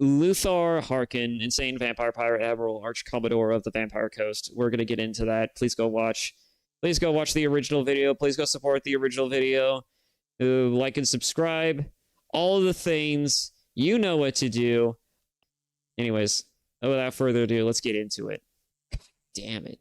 Luthor Harkon, insane vampire pirate admiral, arch commodore of the Vampire Coast. We're gonna get into that. Please go watch. Please go watch the original video. Please go support the original video. Like and subscribe. All of the things. You know what to do. Anyways, without further ado, let's get into it. God damn it.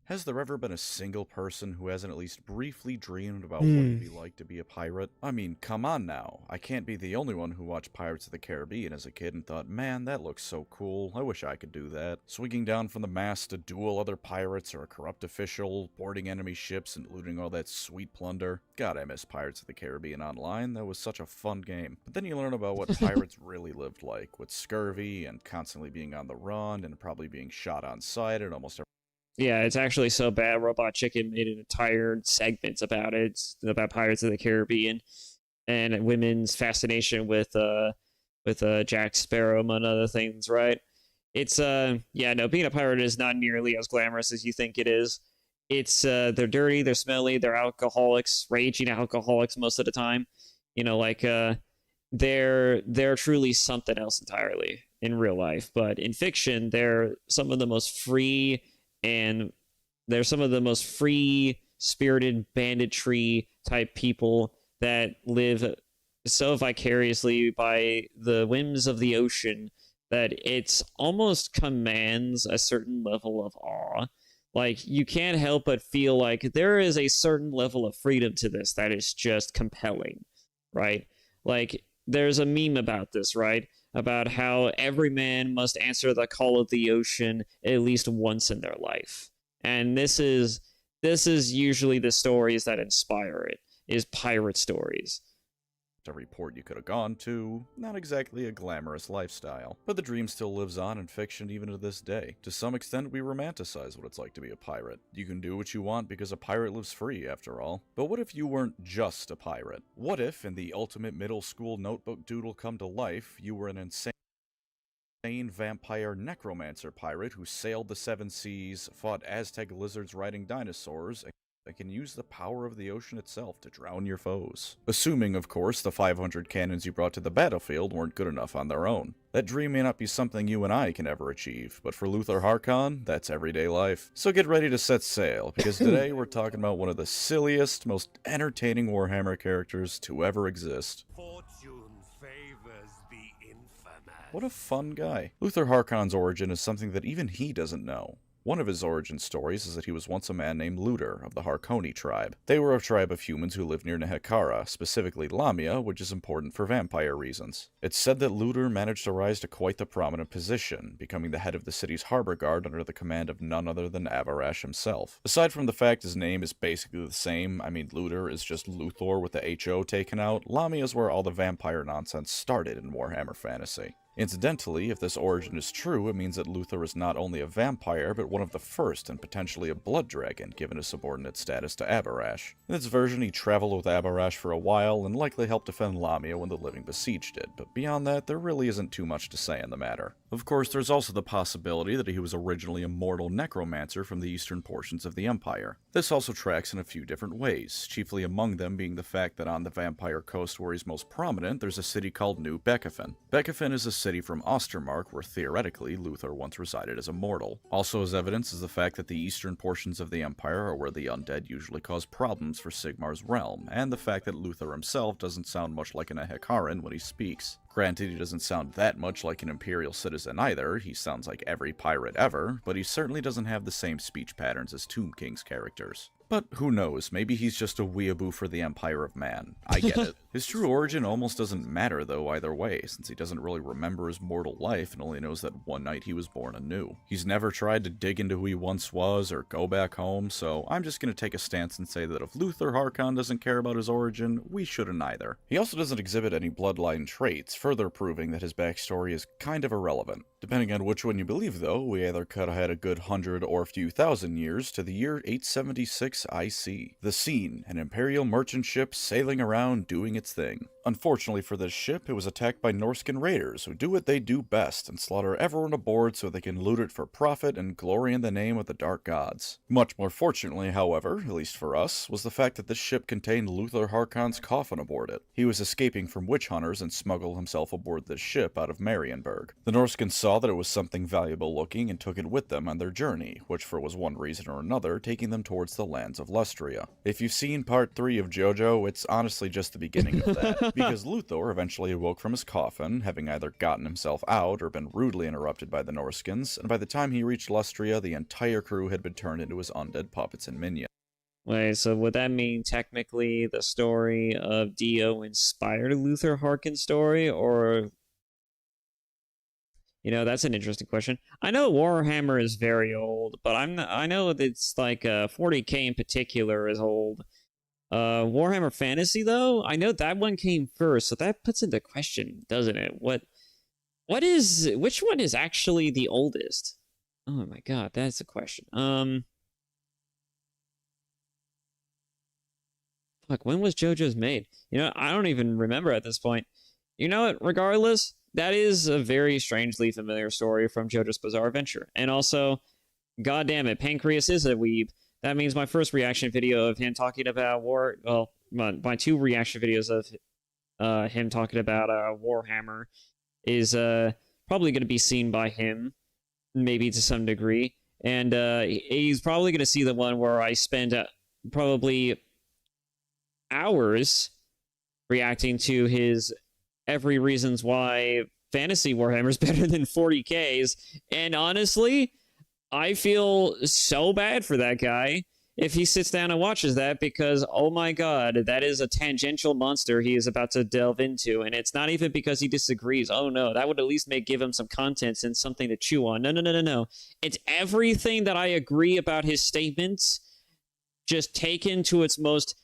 Has there ever been a single person who hasn't at least briefly dreamed about what it'd be like to be a pirate? I mean, come on now. I can't be the only one who watched Pirates of the Caribbean as a kid and thought, man, that looks so cool. I wish I could do that. Swinging down from the mast to duel other pirates or a corrupt official, boarding enemy ships and looting all that sweet plunder. God, I miss Pirates of the Caribbean Online. That was such a fun game. But then you learn about what pirates really lived like, with scurvy and constantly being on the run and probably being shot on sight at almost every. Yeah, it's actually so bad. Robot Chicken made an entire segment about it, about Pirates of the Caribbean and women's fascination with Jack Sparrow, among other things. Right? It's being a pirate is not nearly as glamorous as you think it is. It's they're dirty, they're smelly, they're alcoholics, raging alcoholics most of the time. They're truly something else entirely in real life, but in fiction, they're some of the most free. And they're some of the most free-spirited banditry type people that live so vicariously by the whims of the ocean that it's almost commands a certain level of awe. Like, you can't help but feel like there is a certain level of freedom to this that is just compelling, right? Like, there's a meme about this, right? About how every man must answer the call of the ocean at least once in their life. And this is usually the stories that inspire it, is pirate stories. Every port you could have gone to, not exactly a glamorous lifestyle. But the dream still lives on in fiction even to this day. To some extent, we romanticize what it's like to be a pirate. You can do what you want because a pirate lives free, after all. But what if you weren't just a pirate? What if, in the ultimate middle school notebook doodle come to life, you were an insane vampire necromancer pirate who sailed the seven seas, fought Aztec lizards riding dinosaurs, that can use the power of the ocean itself to drown your foes. Assuming, of course, the 500 cannons you brought to the battlefield weren't good enough on their own. That dream may not be something you and I can ever achieve, but for Luthor Harkon, that's everyday life. So get ready to set sail, because today we're talking about one of the silliest, most entertaining Warhammer characters to ever exist. Fortune favors the infamous. What a fun guy. Luthor Harkon's origin is something that even he doesn't know. One of his origin stories is that he was once a man named Luthor of the Harkoni tribe. They were a tribe of humans who lived near Nehekara, specifically Lamia, which is important for vampire reasons. It's said that Luthor managed to rise to quite the prominent position, becoming the head of the city's harbor guard under the command of none other than Avarash himself. Aside from the fact his name is basically the same, I mean Luthor is just Luthor with the HO taken out, Lamia is where all the vampire nonsense started in Warhammer Fantasy. Incidentally, if this origin is true, it means that Luthor is not only a vampire, but one of the first and potentially a blood dragon, given his subordinate status to Avarash. In this version, he traveled with Avarash for a while and likely helped defend Lamia when the living besieged it, but beyond that, there really isn't too much to say on the matter. Of course, there's also the possibility that he was originally a mortal necromancer from the eastern portions of the Empire. This also tracks in a few different ways, chiefly among them being the fact that on the Vampire Coast where he's most prominent, there's a city called New Beckefin. Beckefin is a city from Ostermark where theoretically Luthor once resided as a mortal. Also as evidence is the fact that the eastern portions of the Empire are where the undead usually cause problems for Sigmar's realm, and the fact that Luthor himself doesn't sound much like an Ahekaran when he speaks. Granted, he doesn't sound that much like an Imperial citizen either, he sounds like every pirate ever, but he certainly doesn't have the same speech patterns as Tomb King's characters. But who knows, maybe he's just a weeaboo for the Empire of Man. I get it. His true origin almost doesn't matter though either way, since he doesn't really remember his mortal life and only knows that one night he was born anew. He's never tried to dig into who he once was or go back home, so I'm just gonna take a stance and say that if Luthor Harkon doesn't care about his origin, we shouldn't either. He also doesn't exhibit any bloodline traits, further proving that his backstory is kind of irrelevant. Depending on which one you believe though, we either cut ahead a good 100 or a few thousand years to the year 876 Yes, I see. The scene, an Imperial merchant ship sailing around doing its thing. Unfortunately for this ship, it was attacked by Norscan raiders who do what they do best and slaughter everyone aboard so they can loot it for profit and glory in the name of the Dark Gods. Much more fortunately, however, at least for us, was the fact that this ship contained Luthor Harkon's coffin aboard it. He was escaping from witch hunters and smuggled himself aboard this ship out of Marienburg. The Norscans saw that it was something valuable looking and took it with them on their journey, which for was one reason or another taking them towards the lands of Lustria. If you've seen part 3 of JoJo, it's honestly just the beginning of that, because Luthor eventually awoke from his coffin, having either gotten himself out or been rudely interrupted by the Norscans, and by the time he reached Lustria, the entire crew had been turned into his undead puppets and minions. Wait, so would that mean technically the story of Dio inspired Luthor Harkon's story, or... You know, that's an interesting question. I know Warhammer is very old, but I know that it's like 40K in particular is old. Warhammer Fantasy, though, I know that one came first, so that puts into question, doesn't it? Which one is actually the oldest? Oh my god, that's a question. Fuck, when was JoJo's made? You know, I don't even remember at this point. You know what, regardless, that is a very strangely familiar story from JoJo's Bizarre Adventure. And also, goddamn it, Pancreas is a weeb. That means my first reaction video of him talking about my 2 reaction videos of him talking about Warhammer is probably going to be seen by him, maybe to some degree. And he's probably going to see the one where I spend probably hours reacting to his every reasons why fantasy Warhammer is better than 40K's. And honestly, I feel so bad for that guy if he sits down and watches that, because, oh my god, that is a tangential monster he is about to delve into, and it's not even because he disagrees. Oh no, that would at least give him some content and something to chew on. No. It's everything that I agree about his statements, just taken to its most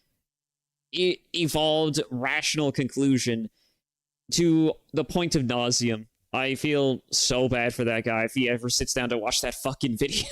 evolved, rational conclusion to the point of nauseum. I feel so bad for that guy if he ever sits down to watch that fucking video.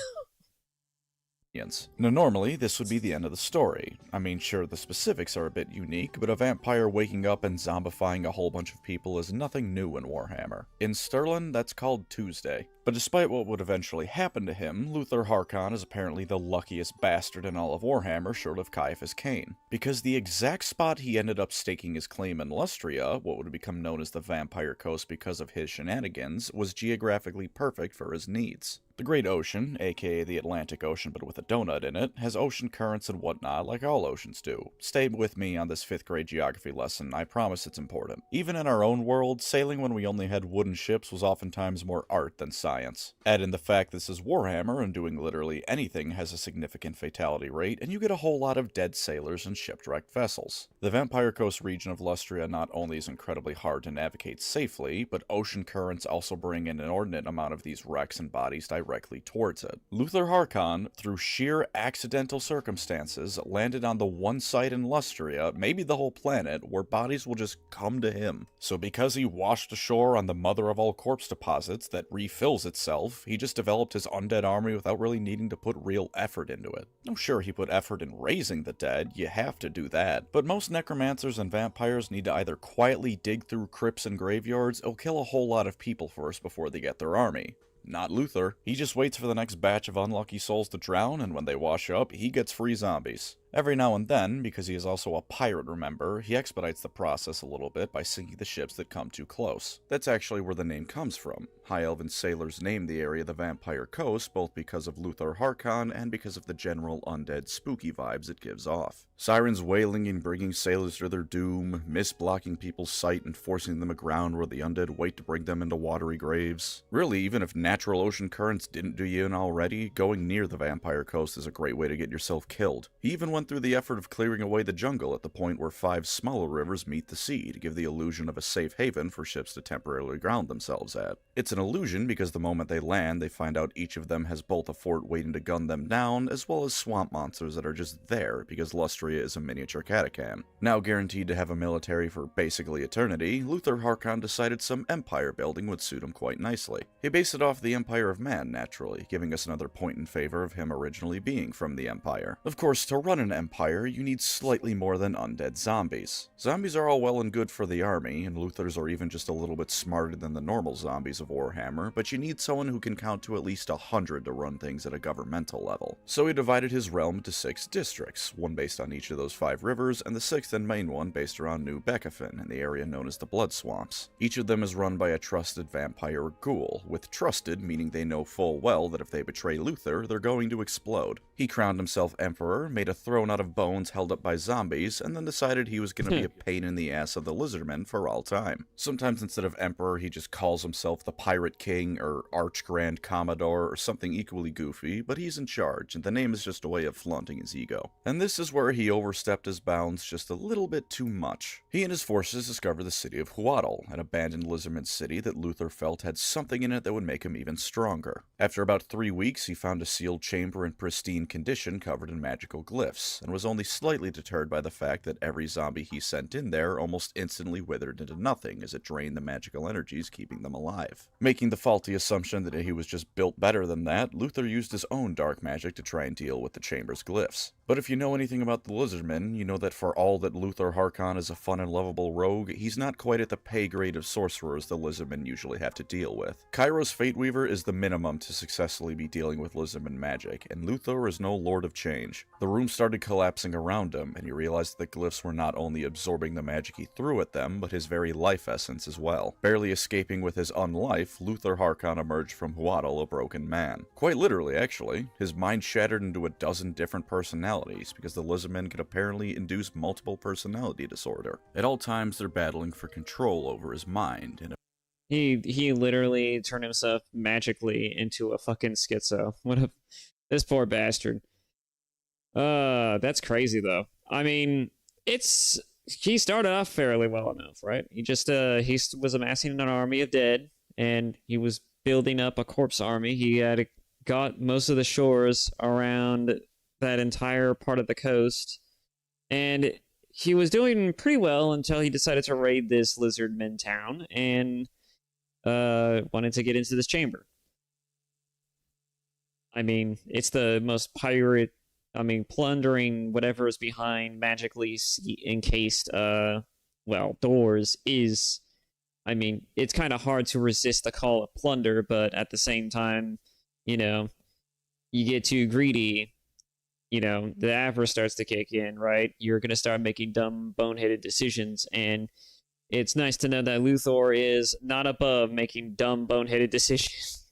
Now, normally, this would be the end of the story. I mean, sure, the specifics are a bit unique, but a vampire waking up and zombifying a whole bunch of people is nothing new in Warhammer. In Stirland, that's called Tuesday. But despite what would eventually happen to him, Luthor Harkon is apparently the luckiest bastard in all of Warhammer short of Caiaphas Cain. Because the exact spot he ended up staking his claim in Lustria, what would become known as the Vampire Coast because of his shenanigans, was geographically perfect for his needs. The Great Ocean, aka the Atlantic Ocean but with a donut in it, has ocean currents and whatnot like all oceans do. Stay with me on this 5th grade geography lesson, I promise it's important. Even in our own world, sailing when we only had wooden ships was oftentimes more art than science. Add in the fact this is Warhammer and doing literally anything has a significant fatality rate, and you get a whole lot of dead sailors and shipwrecked vessels. The Vampire Coast region of Lustria not only is incredibly hard to navigate safely, but ocean currents also bring an inordinate amount of these wrecks and bodies directly towards it. Luthor Harkon, through sheer accidental circumstances, landed on the one site in Lustria, maybe the whole planet, where bodies will just come to him. So because he washed ashore on the mother of all corpse deposits that refills itself, he just developed his undead army without really needing to put real effort into it. Oh sure, he put effort in raising the dead, you have to do that, but most necromancers and vampires need to either quietly dig through crypts and graveyards or kill a whole lot of people first before they get their army. Not Luthor. He just waits for the next batch of unlucky souls to drown, and when they wash up, he gets free zombies. Every now and then, because he is also a pirate, remember, he expedites the process a little bit by sinking the ships that come too close. That's actually where the name comes from. High Elven sailors named the area the Vampire Coast, both because of Luthor Harkon and because of the general undead spooky vibes it gives off. Sirens wailing and bringing sailors to their doom, mist blocking people's sight and forcing them aground where the undead wait to bring them into watery graves. Really, even if natural ocean currents didn't do you in already, going near the Vampire Coast is a great way to get yourself killed. Even when went through the effort of clearing away the jungle at the point where 5 smaller rivers meet the sea to give the illusion of a safe haven for ships to temporarily ground themselves at. It's an illusion because the moment they land, they find out each of them has both a fort waiting to gun them down, as well as swamp monsters that are just there because Lustria is a miniature Catachan. Now guaranteed to have a military for basically eternity, Luthor Harkon decided some empire building would suit him quite nicely. He based it off the Empire of Man, naturally, giving us another point in favor of him originally being from the Empire. Of course, to run an empire, you need slightly more than undead zombies. Zombies are all well and good for the army, and Luthor's are even just a little bit smarter than the normal zombies of Warhammer, but you need someone who can count to at least 100 to run things at a governmental level. So he divided his realm into 6 districts, one based on each of those 5 rivers, and the 6th and main one based around New Bekafin in the area known as the Blood Swamps. Each of them is run by a trusted vampire or ghoul, with trusted meaning they know full well that if they betray Luthor, they're going to explode. He crowned himself emperor, made a throne out of bones held up by zombies, and then decided he was going to be a pain in the ass of the lizardmen for all time. Sometimes instead of emperor, he just calls himself the Pirate King or Arch Grand Commodore or something equally goofy, but he's in charge, and the name is just a way of flaunting his ego. And this is where he overstepped his bounds just a little bit too much. He and his forces discovered the city of Huatl, an abandoned lizardman city that Luthor felt had something in it that would make him even stronger. After about 3 weeks, he found a sealed chamber in pristine condition covered in magical glyphs, and was only slightly deterred by the fact that every zombie he sent in there almost instantly withered into nothing as it drained the magical energies keeping them alive. Making the faulty assumption that he was just built better than that, Luthor used his own dark magic to try and deal with the chamber's glyphs. But if you know anything about the Lizardmen, you know that for all that Luthor Harkon is a fun and lovable rogue, he's not quite at the pay grade of sorcerers the Lizardmen usually have to deal with. Cairo's Fateweaver is the minimum to successfully be dealing with Lizardman magic, and Luthor is no Lord of Change. The room started collapsing around him, and he realized that the glyphs were not only absorbing the magic he threw at them, but his very life essence as well. Barely escaping with his unlife, Luthor Harkon emerged from Huatl a broken man. Quite literally, actually. His mind shattered into a dozen different personalities, because the Lizardmen could apparently induce multiple personality disorder. At all times, they're battling for control over his mind, and He literally turned himself magically into a fucking schizo. This poor bastard. That's crazy though. I mean, he started off fairly well enough, right? He was amassing an army of dead, and he was building up a corpse army. He had got most of the shores around that entire part of the coast, and he was doing pretty well until he decided to raid this lizardman town and wanted to get into this chamber. I mean, it's the most plundering whatever is behind magically encased doors is. I mean, it's kind of hard to resist the call of plunder, but at the same time, you get too greedy, the avarice starts to kick in, right? You're going to start making dumb, boneheaded decisions, and it's nice to know that Luthor is not above making dumb, boneheaded decisions.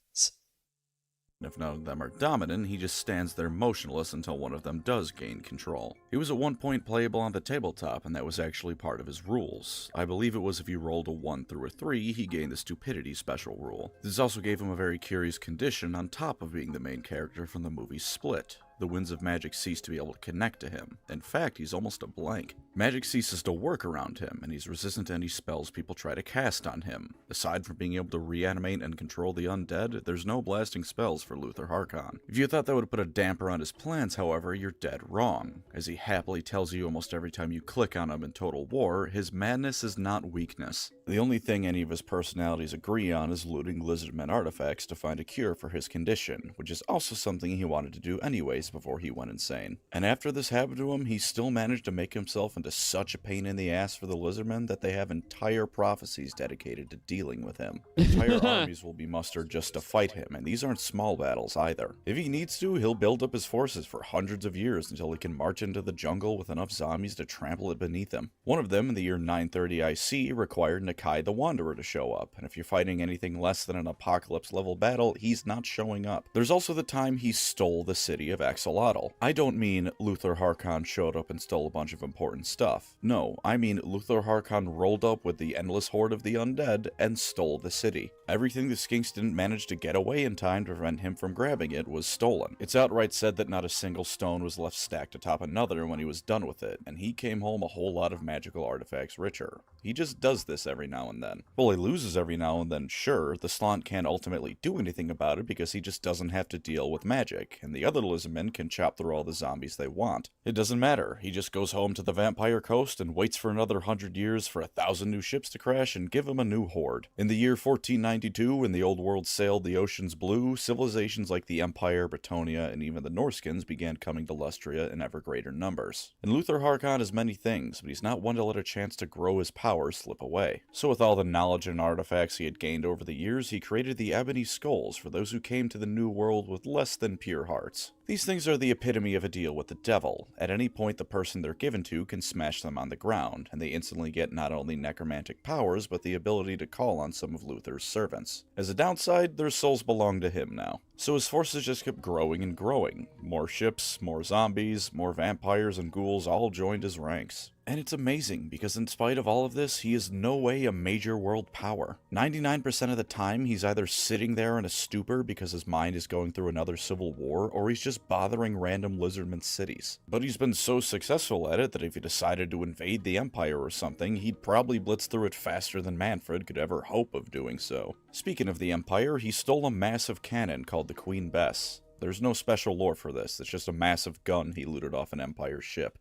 if none of them are dominant, he just stands there motionless until one of them does gain control. He was at one point playable on the tabletop, and that was actually part of his rules. I believe it was if you rolled a 1 through a 3, he gained the stupidity special rule. This also gave him a very curious condition on top of being the main character from the movie Split. The winds of magic cease to be able to connect to him. In fact, he's almost a blank. Magic ceases to work around him, and he's resistant to any spells people try to cast on him. Aside from being able to reanimate and control the undead, there's no blasting spells for Luthor Harkon. If you thought that would put a damper on his plans, however, you're dead wrong. As he happily tells you almost every time you click on him in Total War, his madness is not weakness. The only thing any of his personalities agree on is looting Lizardmen artifacts to find a cure for his condition, which is also something he wanted to do anyways before he went insane. And after this happened to him, he still managed to make himself into such a pain in the ass for the Lizardmen that they have entire prophecies dedicated to dealing with him. Entire armies will be mustered just to fight him, and these aren't small battles either. If he needs to, he'll build up his forces for hundreds of years until he can march into the jungle with enough zombies to trample it beneath him. One of them, in the year 930 IC, required Nakai the Wanderer to show up, and if you're fighting anything less than an apocalypse level battle, he's not showing up. There's also the time he stole the city of axolotl. I don't mean Luthor Harkon showed up and stole a bunch of important stuff. No, I mean Luthor Harkon rolled up with the endless horde of the undead and stole the city. Everything the skinks didn't manage to get away in time to prevent him from grabbing it was stolen. It's outright said that not a single stone was left stacked atop another when he was done with it, and he came home a whole lot of magical artifacts richer. He just does this every now and then. Well, he loses every now and then, sure. The Slant can't ultimately do anything about it because he just doesn't have to deal with magic, and the other lizardmen can chop through all the zombies they want. It doesn't matter. He just goes home to the Vampire Coast and waits for another 100 years for 1,000 new ships to crash and give him a new horde. In the year 1492, when the old world sailed the oceans blue, civilizations like the Empire, Bretonia, and even the Norskins began coming to Lustria in ever greater numbers. And Luthor Harkon is many things, but he's not one to let a chance to grow his power slip away. So with all the knowledge and artifacts he had gained over the years, he created the Ebony Skulls for those who came to the New World with less than pure hearts. These things are the epitome of a deal with the devil. At any point the person they're given to can smash them on the ground, and they instantly get not only necromantic powers, but the ability to call on some of Luthor's servants. As a downside, their souls belong to him now. So his forces just kept growing and growing. More ships, more zombies, more vampires and ghouls all joined his ranks. And it's amazing, because in spite of all of this, he is no way a major world power. 99% of the time, he's either sitting there in a stupor because his mind is going through another civil war, or he's just bothering random lizardman cities. But he's been so successful at it that if he decided to invade the Empire or something, he'd probably blitz through it faster than Manfred could ever hope of doing so. Speaking of the Empire, he stole a massive cannon called the Queen Bess. There's no special lore for this, it's just a massive gun he looted off an Empire ship.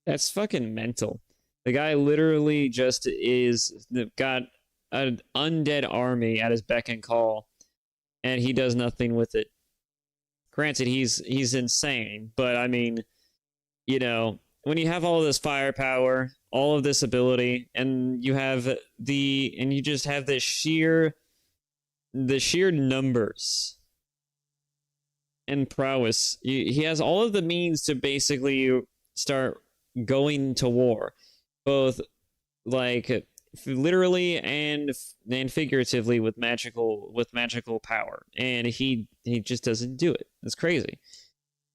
That's fucking mental. The guy literally just got an undead army at his beck and call, and he does nothing with it. Granted, he's insane, but I mean, you know, when you have all of this firepower, all of this ability, and you just have the sheer numbers and prowess, he has all of the means to basically start going to war, both like literally and figuratively with magical power, and he just doesn't do it. It's crazy.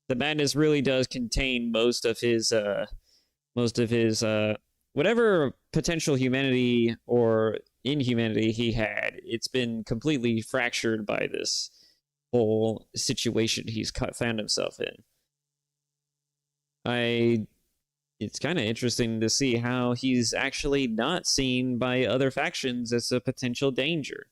The madness really does contain most of his whatever potential humanity or inhumanity he had. It's been completely fractured by this whole situation he's found himself in. It's kind of interesting to see how he's actually not seen by other factions as a potential danger.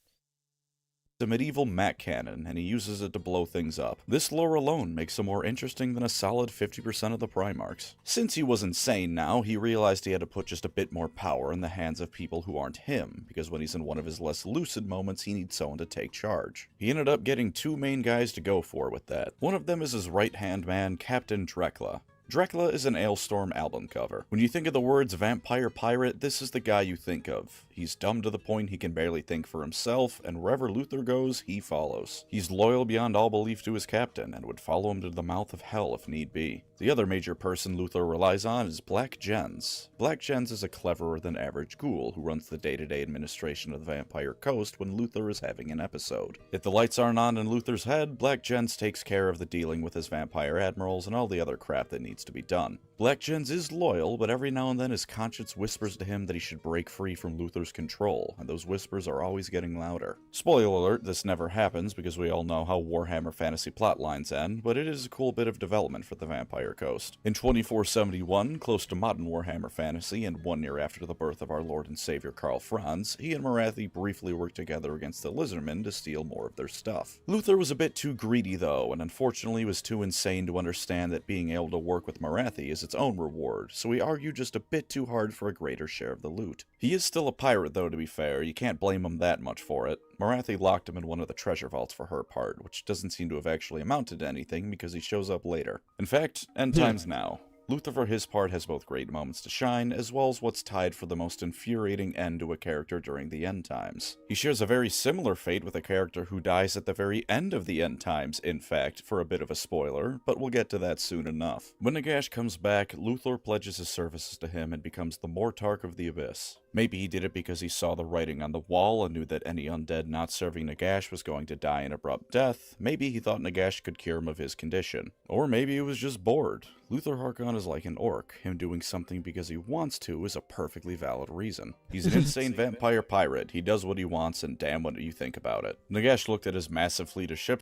A medieval Mac cannon, and he uses it to blow things up. This lore alone makes him more interesting than a solid 50% of the Primarchs. Since he was insane now, he realized he had to put just a bit more power in the hands of people who aren't him, because when he's in one of his less lucid moments, he needs someone to take charge. He ended up getting two main guys to go for with that. One of them is his right-hand man, Captain Drekla. Drekla is an Ailstorm album cover. When you think of the words vampire pirate, this is the guy you think of. He's dumb to the point he can barely think for himself, and wherever Luthor goes, he follows. He's loyal beyond all belief to his captain, and would follow him to the mouth of hell if need be. The other major person Luthor relies on is Black Jens. Black Jens is a cleverer than average ghoul who runs the day-to-day administration of the Vampire Coast when Luthor is having an episode. If the lights aren't on in Luthor's head, Black Jens takes care of the dealing with his vampire admirals and all the other crap that needs to be done. Black Jens is loyal, but every now and then his conscience whispers to him that he should break free from Luthor's control, and those whispers are always getting louder. Spoiler alert, this never happens because we all know how Warhammer Fantasy plotlines end, but it is a cool bit of development for the Vampire Coast. In 2471, close to modern Warhammer Fantasy, and 1 year after the birth of our Lord and Savior Karl Franz, he and Morathi briefly worked together against the Lizardmen to steal more of their stuff. Luthor was a bit too greedy though, and unfortunately was too insane to understand that being able to work with Morathi is its own reward, so he argued just a bit too hard for a greater share of the loot. He is still a pirate though, to be fair, you can't blame him that much for it. Morathi locked him in one of the treasure vaults for her part, which doesn't seem to have actually amounted to anything because he shows up later. In fact, end times now. Luthor for his part has both great moments to shine, as well as what's tied for the most infuriating end to a character during the end times. He shares a very similar fate with a character who dies at the very end of the end times, in fact, for a bit of a spoiler, but we'll get to that soon enough. When Nagash comes back, Luthor pledges his services to him and becomes the Mortarch of the Abyss. Maybe he did it because he saw the writing on the wall and knew that any undead not serving Nagash was going to die an abrupt death. Maybe he thought Nagash could cure him of his condition. Or maybe he was just bored. Luthor Harkon is like an orc. Him doing something because he wants to is a perfectly valid reason. He's an insane vampire pirate. He does what he wants, and damn what do you think about it. Nagash looked at his massive fleet of ships.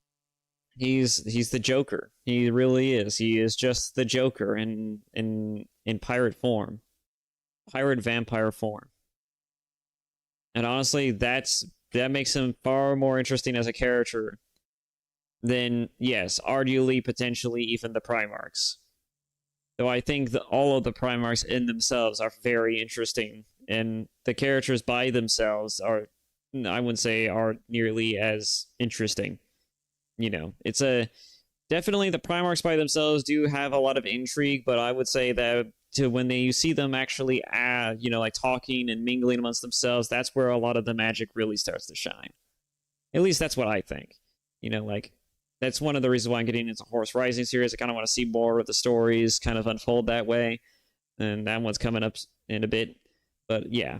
He's the Joker. He really is. He is just the Joker in pirate form. Pirate vampire form. And honestly, that makes him far more interesting as a character than, yes, arguably, potentially even the Primarchs. Though I think that all of the Primarchs in themselves are very interesting, and the characters by themselves are, I wouldn't say, are nearly as interesting. You know, definitely the Primarchs by themselves do have a lot of intrigue, but I would say that when you see them actually, like talking and mingling amongst themselves, that's where a lot of the magic really starts to shine. At least that's what I think. That's one of the reasons why I'm getting into Horus Rising series. I kind of want to see more of the stories kind of unfold that way, and that one's coming up in a bit. But yeah,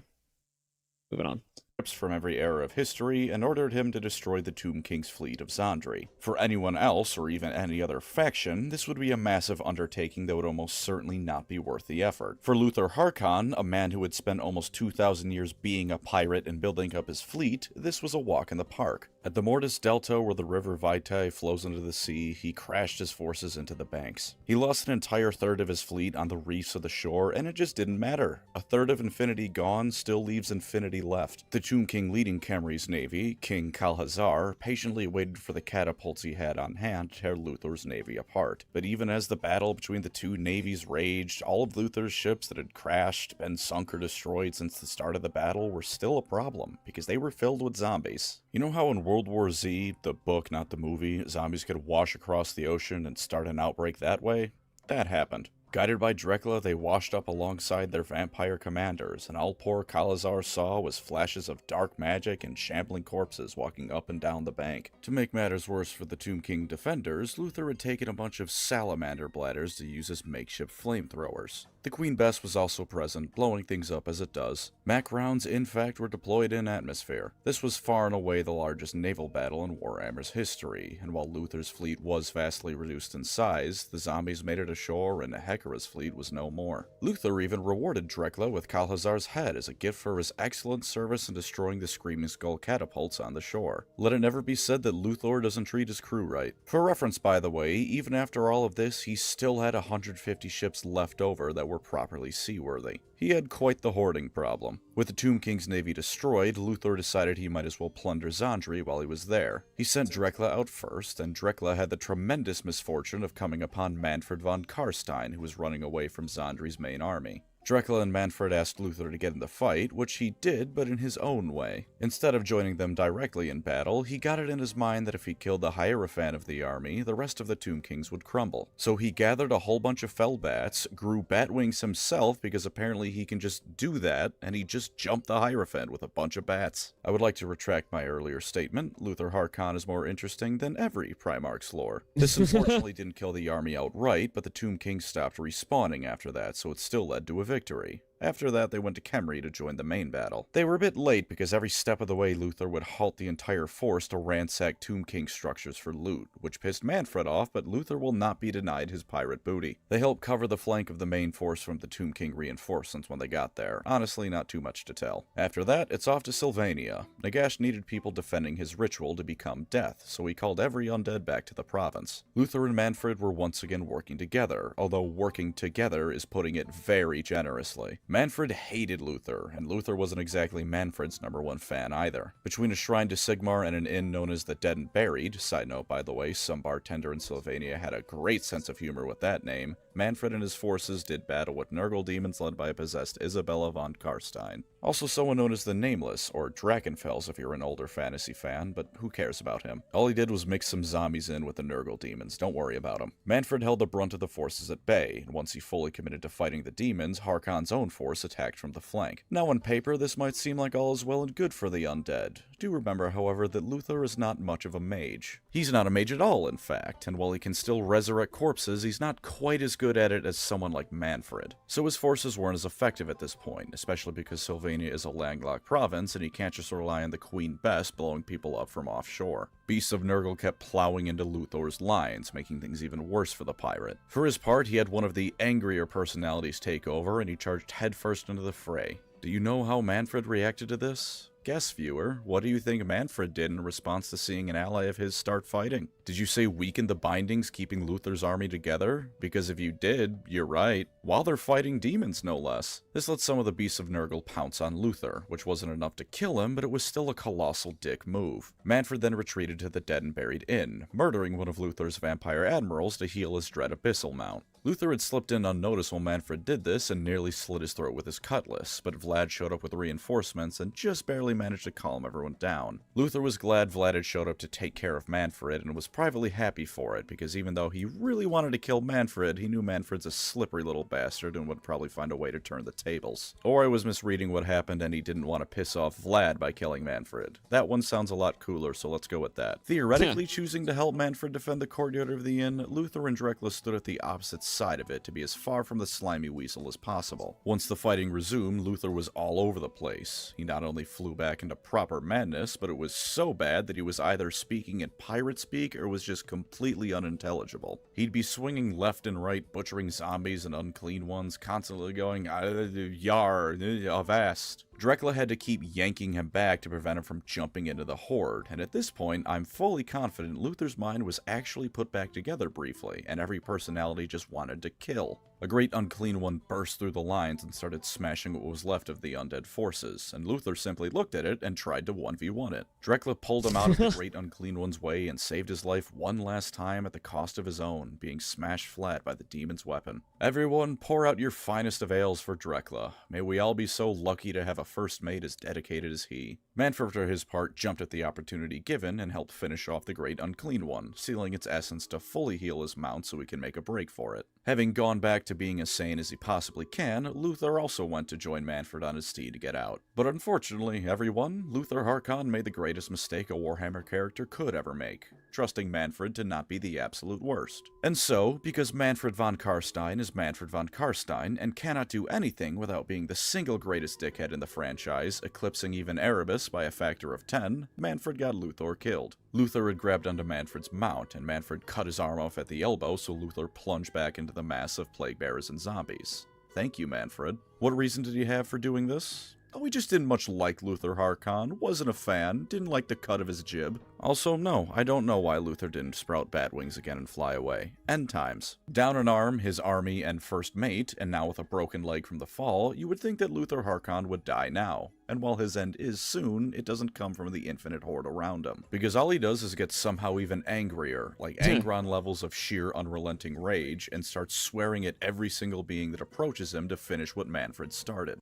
moving on. From every era of history and ordered him to destroy the Tomb King's fleet of Zandri. For anyone else, or even any other faction, this would be a massive undertaking that would almost certainly not be worth the effort. For Luthor Harkon, a man who had spent almost 2,000 years being a pirate and building up his fleet, this was a walk in the park. At the Mortis Delta, where the river Vitae flows into the sea, he crashed his forces into the banks. He lost an entire third of his fleet on the reefs of the shore, and it just didn't matter. A third of infinity gone still leaves infinity left. The Tomb King leading Khemri's navy, King Kalhazar, patiently waited for the catapults he had on hand to tear Luthor's navy apart. But even as the battle between the two navies raged, all of Luthor's ships that had crashed, been sunk or destroyed since the start of the battle were still a problem, because they were filled with zombies. You know how in World War Z, the book, not the movie, zombies could wash across the ocean and start an outbreak that way? That happened. Guided by Drekla, they washed up alongside their vampire commanders, and all poor Kalazar saw was flashes of dark magic and shambling corpses walking up and down the bank. To make matters worse for the Tomb King defenders, Luthor had taken a bunch of salamander bladders to use as makeshift flamethrowers. The Queen Bess was also present, blowing things up as it does. Mac rounds, in fact, were deployed in atmosphere. This was far and away the largest naval battle in Warhammer's history, and while Luthor's fleet was vastly reduced in size, the zombies made it ashore and Hekara's fleet was no more. Luthor even rewarded Drekla with Kalhazar's head as a gift for his excellent service in destroying the Screaming Skull catapults on the shore. Let it never be said that Luthor doesn't treat his crew right. For reference, by the way, even after all of this, he still had 150 ships left over that were properly seaworthy. He had quite the hoarding problem. With the Tomb King's navy destroyed, Luthor decided he might as well plunder Zandri while he was there. He sent Drekla out first, and Drekla had the tremendous misfortune of coming upon Manfred von Karstein, who was running away from Zandri's main army. Drekla and Manfred asked Luthor to get in the fight, which he did, but in his own way. Instead of joining them directly in battle, he got it in his mind that if he killed the Hierophant of the army, the rest of the Tomb Kings would crumble. So he gathered a whole bunch of fell bats, grew bat wings himself because apparently he can just do that, and he just jumped the Hierophant with a bunch of bats. I would like to retract my earlier statement. Luthor Harkon is more interesting than every Primarch's lore. This unfortunately didn't kill the army outright, but the Tomb Kings stopped respawning after that, so it still led to a victory. After that, they went to Khemri to join the main battle. They were a bit late because every step of the way Luthor would halt the entire force to ransack Tomb King structures for loot, which pissed Manfred off, but Luthor will not be denied his pirate booty. They helped cover the flank of the main force from the Tomb King reinforcements when they got there. Honestly, not too much to tell. After that, it's off to Sylvania. Nagash needed people defending his ritual to become death, so he called every undead back to the province. Luthor and Manfred were once again working together, although working together is putting it very generously. Manfred hated Luthor, and Luthor wasn't exactly Manfred's #1 fan either. Between a shrine to Sigmar and an inn known as the Dead and Buried, side note by the way, some bartender in Sylvania had a great sense of humor with that name, Manfred and his forces did battle with Nurgle demons led by a possessed Isabella von Karstein. Also someone known as the Nameless, or Drakenfels if you're an older fantasy fan, but who cares about him? All he did was mix some zombies in with the Nurgle demons, don't worry about him. Manfred held the brunt of the forces at bay, and once he fully committed to fighting the demons, Harkon's own force attacked from the flank. Now on paper, this might seem like all is well and good for the undead. Do remember, however, that Luthor is not much of a mage. He's not a mage at all, in fact, and while he can still resurrect corpses, he's not quite as good at it as someone like Manfred. So his forces weren't as effective at this point, especially because Sylvania Transylvania is a landlocked province, and he can't just rely on the Queen Bess blowing people up from offshore. Beasts of Nurgle kept plowing into Luthor's lines, making things even worse for the pirate. For his part, he had one of the angrier personalities take over, and he charged headfirst into the fray. Do you know how Manfred reacted to this? Guess, viewer, what do you think Manfred did in response to seeing an ally of his start fighting? Did you say weaken the bindings keeping Luthor's army together? Because if you did, you're right. While they're fighting demons, no less. This let some of the beasts of Nurgle pounce on Luthor, which wasn't enough to kill him, but it was still a colossal dick move. Manfred then retreated to the Dead and Buried Inn, murdering one of Luthor's vampire admirals to heal his dread abyssal mount. Luthor had slipped in unnoticed while Manfred did this and nearly slit his throat with his cutlass, but Vlad showed up with reinforcements and just barely managed to calm everyone down. Luthor was glad Vlad had showed up to take care of Manfred and was privately happy for it, because even though he really wanted to kill Manfred, he knew Manfred's a slippery little bastard and would probably find a way to turn the tables. Or I was misreading what happened and he didn't want to piss off Vlad by killing Manfred. That one sounds a lot cooler, so let's go with that. Theoretically choosing to help Manfred defend the courtyard of the inn, Luthor and Dracula stood at the opposite side of it to be as far from the slimy weasel as possible. Once the fighting resumed, Luthor was all over the place. He not only flew back into proper madness, but it was so bad that he was either speaking in pirate speak or was just completely unintelligible. He'd be swinging left and right, butchering zombies and unclean ones, constantly going, yar, avast. Dracula had to keep yanking him back to prevent him from jumping into the horde, and at this point, I'm fully confident Luthor's mind was actually put back together briefly, and every personality just wanted to kill. A great unclean one burst through the lines and started smashing what was left of the undead forces, and Luthor simply looked at it and tried to 1v1 it. Dracula pulled him out of the great unclean one's way and saved his life one last time at the cost of his own, being smashed flat by the demon's weapon. Everyone, pour out your finest of ales for Dracula. May we all be so lucky to have a first mate as dedicated as he. Manfred, for his part, jumped at the opportunity given and helped finish off the great unclean one, sealing its essence to fully heal his mount so he can make a break for it. Having gone back to being as sane as he possibly can, Luthor also went to join Manfred on his steed to get out. But unfortunately, everyone, Luthor Harkon made the greatest mistake a Warhammer character could ever make, trusting Manfred to not be the absolute worst. And so, because Manfred von Karstein is Manfred von Karstein and cannot do anything without being the single greatest dickhead in the franchise, eclipsing even Erebus by a factor of 10, Manfred got Luthor killed. Luthor had grabbed onto Manfred's mount, and Manfred cut his arm off at the elbow so Luthor plunged back into the mass of plague bearers and zombies. Thank you, Manfred. What reason did he have for doing this? Oh, he just didn't much like Luthor Harkon, wasn't a fan, didn't like the cut of his jib. Also, no, I don't know why Luthor didn't sprout bat wings again and fly away. End times. Down an arm, his army, and first mate, and now with a broken leg from the fall, you would think that Luthor Harkon would die now. And while his end is soon, it doesn't come from the infinite horde around him. Because all he does is get somehow even angrier, like Angron levels of sheer unrelenting rage, and starts swearing at every single being that approaches him to finish what Manfred started.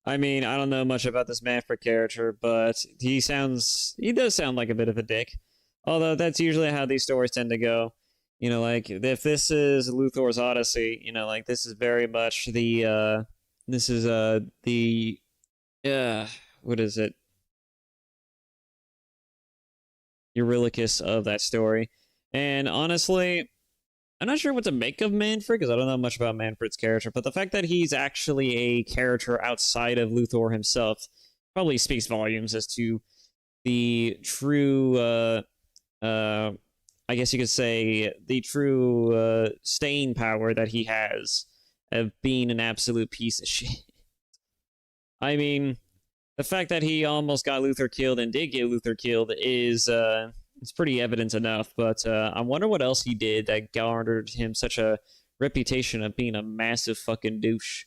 I mean, I don't know much about this Manfred character, but he does sound like a bit of a dick. Although that's usually how these stories tend to go. You know, like, if this is Luthor's Odyssey, you know, like, this is very much the, what is it? Eurylochus of that story. And honestly, I'm not sure what to make of Manfred, because I don't know much about Manfred's character, but the fact that he's actually a character outside of Luthor himself probably speaks volumes as to the true, I guess you could say, the true staying power that he has of being an absolute piece of shit. I mean, the fact that he almost got Luthor killed and did get Luthor killed is... it's pretty evident enough, but I wonder what else he did that garnered him such a reputation of being a massive fucking douche.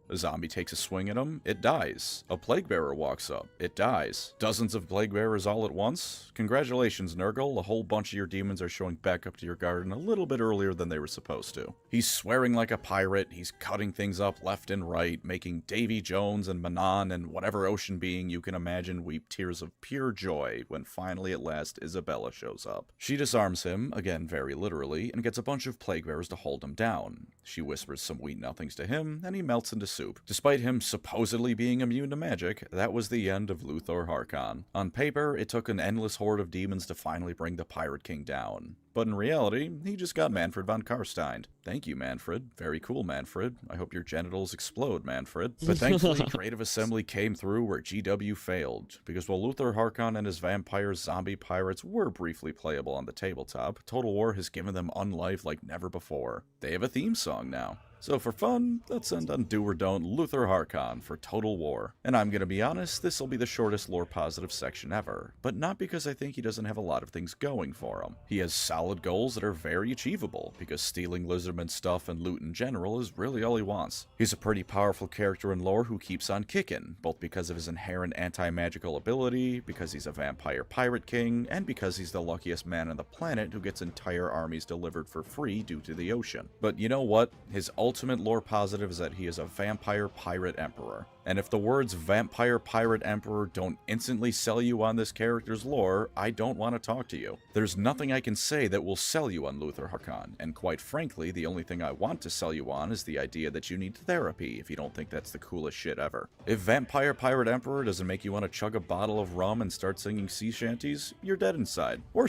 A zombie takes a swing at him, it dies. A plague bearer walks up, it dies. Dozens of plague bearers all at once? Congratulations, Nurgle, a whole bunch of your demons are showing back up to your garden a little bit earlier than they were supposed to. He's swearing like a pirate, he's cutting things up left and right, making Davy Jones and Manon and whatever ocean being you can imagine weep tears of pure joy when finally at last Isabella shows up. She disarms him, again very literally, and gets a bunch of plague bearers to hold him down. She whispers some wheat nothings to him, and he melts into soup soup. Despite him supposedly being immune to magic, that was the end of Luthor Harkon. On paper, it took an endless horde of demons to finally bring the Pirate King down. But in reality, he just got Manfred von Karstein. Thank you, Manfred. Very cool, Manfred. I hope your genitals explode, Manfred. But thankfully, Creative Assembly came through where GW failed, because while Luthor Harkon and his vampire zombie pirates were briefly playable on the tabletop, Total War has given them unlife like never before. They have a theme song now. So for fun, let's end on Do or Don't Luthor Harkon for Total War. And I'm gonna be honest, this will be the shortest lore positive section ever, but not because I think he doesn't have a lot of things going for him. He has solid goals that are very achievable, because stealing Lizardman stuff and loot in general is really all he wants. He's a pretty powerful character in lore who keeps on kicking, both because of his inherent anti-magical ability, because he's a vampire pirate king, and because he's the luckiest man on the planet who gets entire armies delivered for free due to the ocean. But you know what? His ultimate lore positive is that he is a vampire pirate emperor. And if the words vampire pirate emperor don't instantly sell you on this character's lore, I don't want to talk to you. There's nothing I can say that will sell you on Luthor Harkon, and quite frankly, the only thing I want to sell you on is the idea that you need therapy if you don't think that's the coolest shit ever. If vampire pirate emperor doesn't make you want to chug a bottle of rum and start singing sea shanties, you're dead inside. Or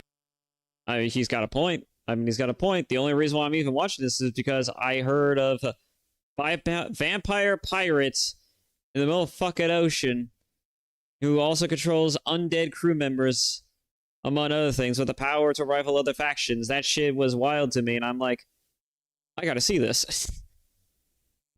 I mean, he's got a point. He's got a point. The only reason why I'm even watching this is because I heard of vampire pirates in the middle of fucking ocean who also controls undead crew members, among other things, with the power to rival other factions. That shit was wild to me, and I'm like, I gotta see this.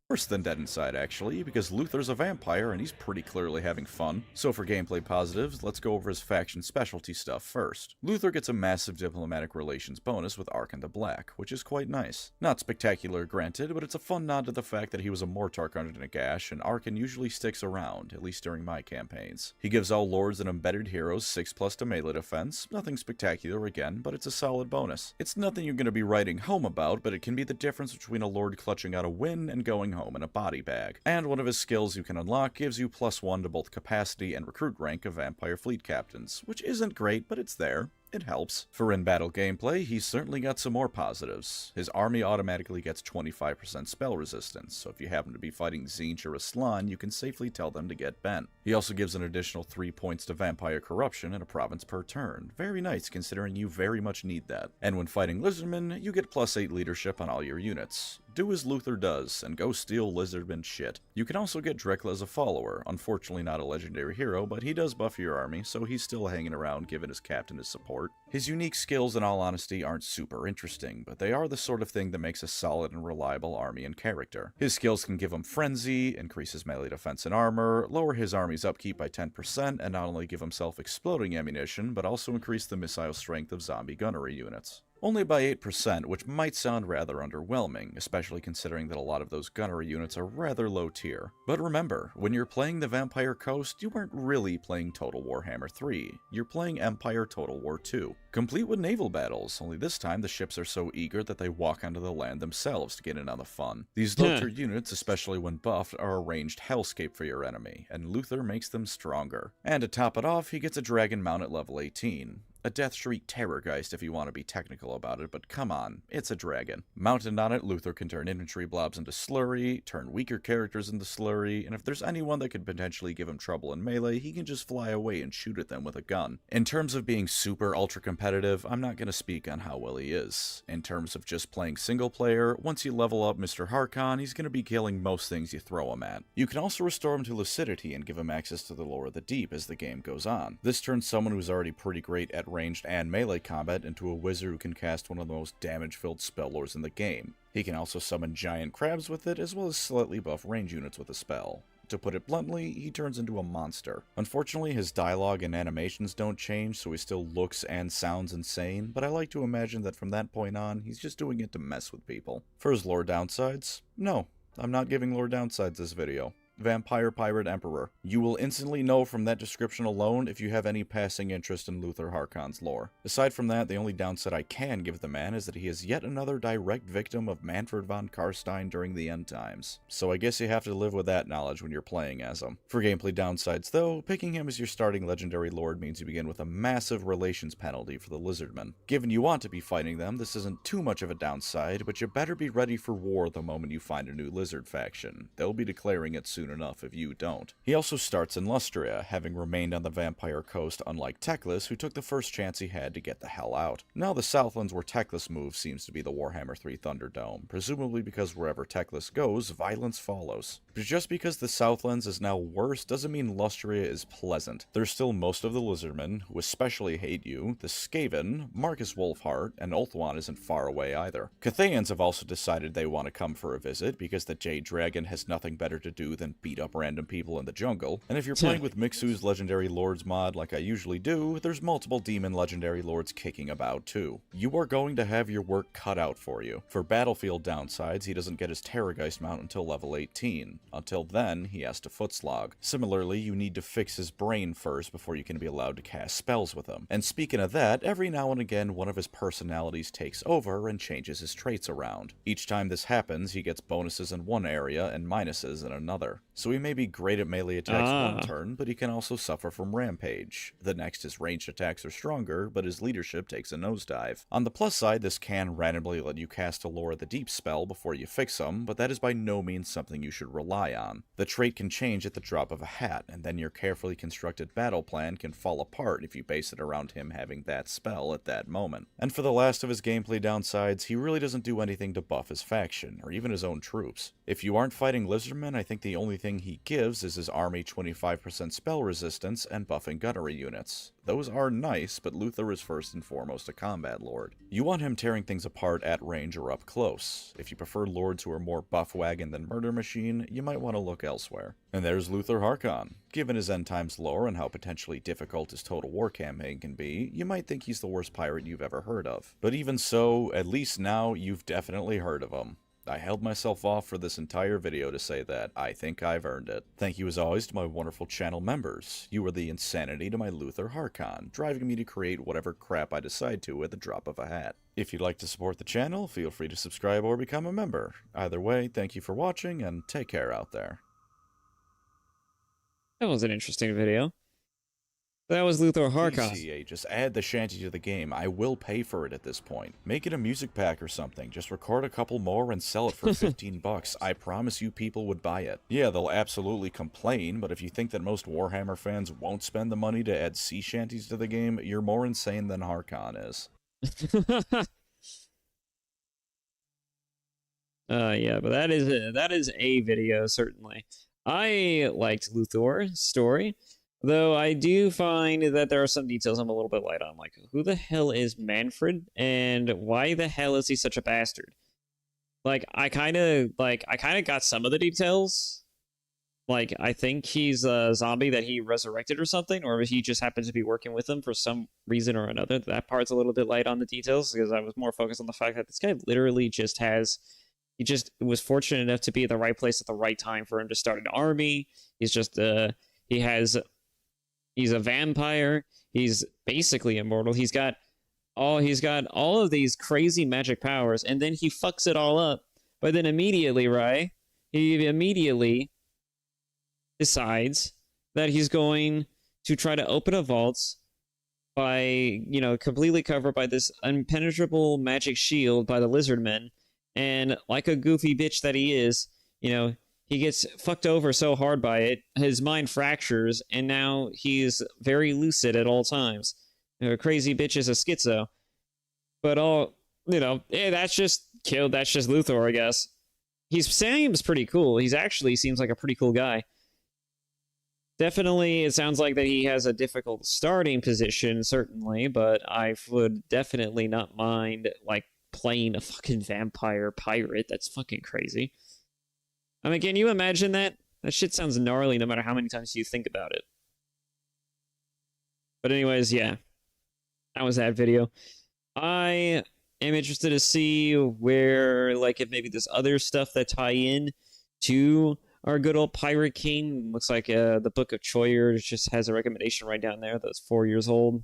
worse than dead inside, actually, because Luthor's a vampire and he's pretty clearly having fun. So for gameplay positives, let's go over his faction specialty stuff first. Luthor gets a massive diplomatic relations bonus with Harkon the Black, which is quite nice. Not spectacular, granted, but it's a fun nod to the fact that he was a Mortarch under Nagash, and Harkon usually sticks around, at least during my campaigns. He gives all lords and embedded heroes 6+ to melee defense, nothing spectacular again, but it's a solid bonus. It's nothing you're going to be writing home about, but it can be the difference between a lord clutching out a win and going home in a body bag. And one of his skills you can unlock gives you +1 to both capacity and recruit rank of vampire fleet captains, which isn't great, but it's there. It helps. For in-battle gameplay, he's certainly got some more positives. His army automatically gets 25% spell resistance, so if you happen to be fighting Tzeentch or Aslan, you can safely tell them to get bent. He also gives an additional 3 points to vampire corruption in a province per turn. Very nice, considering you very much need that. And when fighting Lizardmen, you get +8 leadership on all your units. Do as Luthor does, and go steal Lizardman shit. You can also get Drekla as a follower, unfortunately not a legendary hero, but he does buff your army, so he's still hanging around giving his captain his support. His unique skills, in all honesty, aren't super interesting, but they are the sort of thing that makes a solid and reliable army and character. His skills can give him Frenzy, increase his melee defense and armor, lower his army's upkeep by 10%, and not only give himself exploding ammunition, but also increase the missile strength of zombie gunnery units. Only by 8%, which might sound rather underwhelming, especially considering that a lot of those gunnery units are rather low tier. But remember, when you're playing the Vampire Coast, you weren't really playing Total Warhammer 3, you're playing Empire Total War 2. Complete with naval battles, only this time the ships are so eager that they walk onto the land themselves to get in on the fun. These low-tier units, especially when buffed, are a ranged hellscape for your enemy, and Luthor makes them stronger. And to top it off, he gets a Dragon Mount at level 18. A Deathshriek Terrorgeist if you want to be technical about it, but come on, it's a dragon. Mounted on it, Luthor can turn infantry blobs into slurry, turn weaker characters into slurry, and if there's anyone that could potentially give him trouble in melee, he can just fly away and shoot at them with a gun. In terms of being super ultra competitive, I'm not going to speak on how well he is. In terms of just playing single player, once you level up Mr. Harkon, he's going to be killing most things you throw him at. You can also restore him to lucidity and give him access to the lore of the deep as the game goes on. This turns someone who's already pretty great at ranged and melee combat into a wizard who can cast one of the most damage-filled spell lores in the game. He can also summon giant crabs with it, as well as slightly buff range units with a spell. To put it bluntly, he turns into a monster. Unfortunately, his dialogue and animations don't change, so he still looks and sounds insane, but I like to imagine that from that point on, he's just doing it to mess with people. For his lore downsides, no, I'm not giving lore downsides this video. Vampire Pirate Emperor. You will instantly know from that description alone if you have any passing interest in Luthor Harkon's lore. Aside from that, the only downside I can give the man is that he is yet another direct victim of Manfred von Karstein during the end times. So I guess you have to live with that knowledge when you're playing as him. For gameplay downsides though, picking him as your starting legendary lord means you begin with a massive relations penalty for the Lizardmen. Given you want to be fighting them, this isn't too much of a downside, but you better be ready for war the moment you find a new Lizard faction. They'll be declaring it soon enough if you don't. He also starts in Lustria, having remained on the Vampire Coast unlike Teclis, who took the first chance he had to get the hell out. Now the Southlands where Teclis moves seems to be the Warhammer 3 Thunderdome, presumably because wherever Teclis goes, violence follows. But just because the Southlands is now worse doesn't mean Lustria is pleasant. There's still most of the Lizardmen, who especially hate you, the Skaven, Marcus Wolfheart, and Ulthuan isn't far away either. Cathayans have also decided they want to come for a visit, because the Jade Dragon has nothing better to do than beat up random people in the jungle, and if you're playing with Mixu's Legendary Lords mod like I usually do, there's multiple Demon Legendary Lords kicking about too. You are going to have your work cut out for you. For battlefield downsides, he doesn't get his Terrorgeist mount until level 18. Until then, he has to footslog. Similarly, you need to fix his brain first before you can be allowed to cast spells with him. And speaking of that, every now and again one of his personalities takes over and changes his traits around. Each time this happens, he gets bonuses in one area and minuses in another. So he may be great at melee attacks one turn, but he can also suffer from rampage. The next, his ranged attacks are stronger, but his leadership takes a nosedive. On the plus side, this can randomly let you cast a Lore of the Deep spell before you fix him, but that is by no means something you should rely on. The trait can change at the drop of a hat, and then your carefully constructed battle plan can fall apart if you base it around him having that spell at that moment. And for the last of his gameplay downsides, he really doesn't do anything to buff his faction, or even his own troops. If you aren't fighting Lizardmen, I think the only thing he gives is his army 25% spell resistance and buffing gunnery units. Those are nice, but Luthor is first and foremost a combat lord. You want him tearing things apart at range or up close. If you prefer lords who are more buff wagon than murder machine, you might want to look elsewhere. And there's Luthor Harkon. Given his end times lore and how potentially difficult his Total War campaign can be, you might think he's the worst pirate you've ever heard of. But even so, at least now you've definitely heard of him. I held myself off for this entire video to say that. I think I've earned it. Thank you as always to my wonderful channel members. You are the insanity to my Luthor Harkon, driving me to create whatever crap I decide to at the drop of a hat. If you'd like to support the channel, feel free to subscribe or become a member. Either way, thank you for watching, and take care out there. That was an interesting video. That was Luthor Harkon. DCA, just add the shanty to the game. I will pay for it at this point. Make it a music pack or something. Just record a couple more and sell it for 15 bucks. I promise you people would buy it. Yeah, they'll absolutely complain, but if you think that most Warhammer fans won't spend the money to add sea shanties to the game, you're more insane than Harkon is. Yeah, but that is a video, certainly. I liked Luthor's story. Though I do find that there are some details I'm a little bit light on, like who the hell is Manfred and why the hell is he such a bastard? Like I kind of got some of the details. Like I think he's a zombie that he resurrected or something, or he just happens to be working with him for some reason or another. That part's a little bit light on the details because I was more focused on the fact that this guy literally just was fortunate enough to be at the right place at the right time for him to start an army. He's a vampire. He's basically immortal. He's got all of these crazy magic powers, and then he fucks it all up. But then immediately, right? He immediately decides that he's going to try to open a vault by, completely covered by this impenetrable magic shield by the Lizardmen. And like a goofy bitch that he is, he gets fucked over so hard by it, his mind fractures, and now he's very lucid at all times. A crazy bitch is a schizo. But that's just Luthor, I guess. He seems pretty cool. He's actually seems like a pretty cool guy. Definitely, it sounds like that he has a difficult starting position, certainly, but I would definitely not mind, playing a fucking vampire pirate. That's fucking crazy. I mean, can you imagine that? That shit sounds gnarly no matter how many times you think about it. But anyways, yeah. That was that video. I am interested to see where, if maybe there's other stuff that tie in to Our good old Pirate King. Looks like the Book of Choyers just has a recommendation right down there that's 4 years old.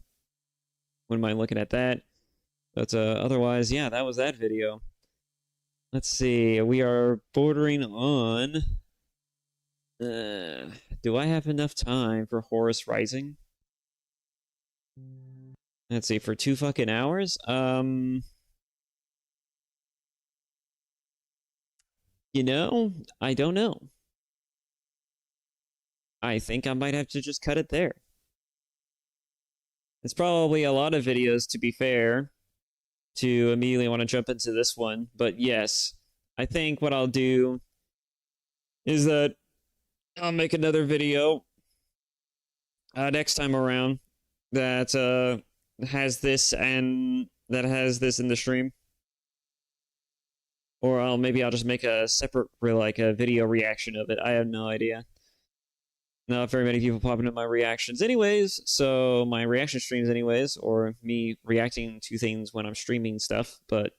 Wouldn't mind looking at that. But otherwise, yeah, that was that video. Let's see. We are bordering on... do I have enough time for Horus Rising? Let's see, for 2 fucking hours? You know, I don't know. I think I might have to just cut it there. It's probably a lot of videos, to be fair, to immediately want to jump into this one. But yes, I think what I'll do is that I'll make another video next time around that has this and that has this in the stream. Or maybe I'll just make a separate, like, a video reaction of it. I have no idea. Not very many people popping in my reactions anyways, so my reaction streams anyways, or me reacting to things when I'm streaming stuff, but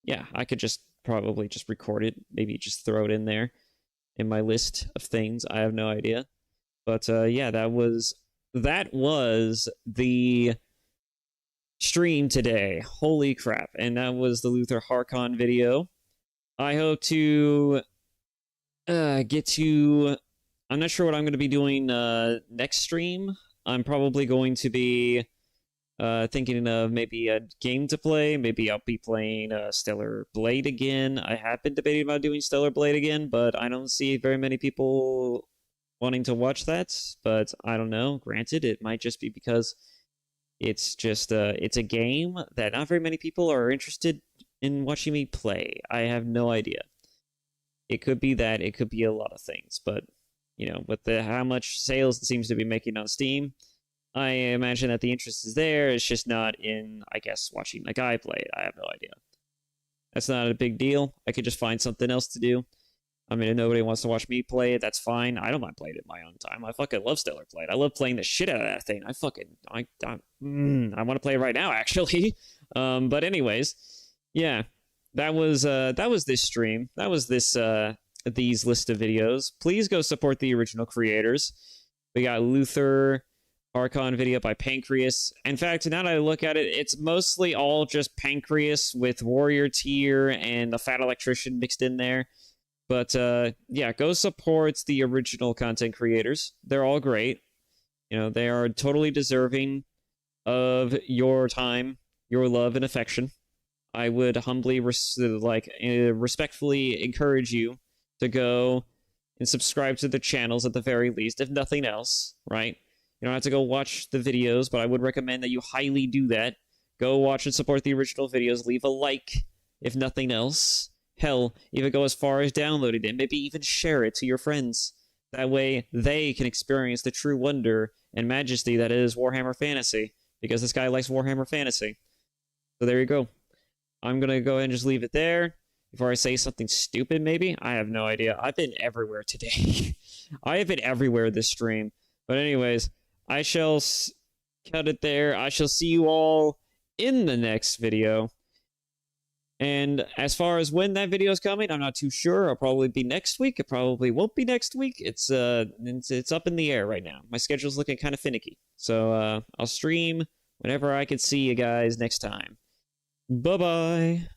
yeah, I could just probably just record it, maybe just throw it in there in my list of things. I have no idea. But yeah, that was the stream today. Holy crap. And that was the Luthor Harkon video. I hope to get to... I'm not sure what I'm going to be doing next stream. I'm probably going to be thinking of maybe a game to play. Maybe I'll be playing Stellar Blade again. I have been debating about doing Stellar Blade again, but I don't see very many people wanting to watch that. But I don't know. Granted, it might just be because it's just it's a game that not very many people are interested in watching me play. I have no idea. It could be that. It could be a lot of things, but... You know, with how much sales it seems to be making on Steam, I imagine that the interest is there. It's just not in, I guess, watching a guy play it. I have no idea. That's not a big deal. I could just find something else to do. I mean, if nobody wants to watch me play it, that's fine. I don't mind playing it in my own time. I fucking love Stellar Blade. I love playing the shit out of that thing. I want to play it right now, actually. But anyways, yeah, that was this stream. That was this these list of videos. Please go support the original creators. We got Luthor Harkon video by Pancreas. In fact, now that I look at it, it's mostly all just Pancreas with Warrior Tier and the Fat Electrician mixed in there. But yeah, go support the original content creators. They're all great. You know, they are totally deserving of your time, your love, and affection. I would humbly, respectfully encourage you to go and subscribe to the channels at the very least, if nothing else, right? You don't have to go watch the videos, but I would recommend that you highly do that. Go watch and support the original videos. Leave a like, if nothing else. Hell, even go as far as downloading it. Maybe even share it to your friends. That way, they can experience the true wonder and majesty that is Warhammer Fantasy. Because this guy likes Warhammer Fantasy. So there you go. I'm going to go ahead and just leave it there. Before I say something stupid, maybe? I have no idea. I've been everywhere today. I have been everywhere this stream. But anyways, I shall cut it there. I shall see you all in the next video. And as far as when that video is coming, I'm not too sure. It'll probably be next week. It probably won't be next week. It's up in the air right now. My schedule's looking kind of finicky. So I'll stream whenever I can see you guys next time. Bye-bye.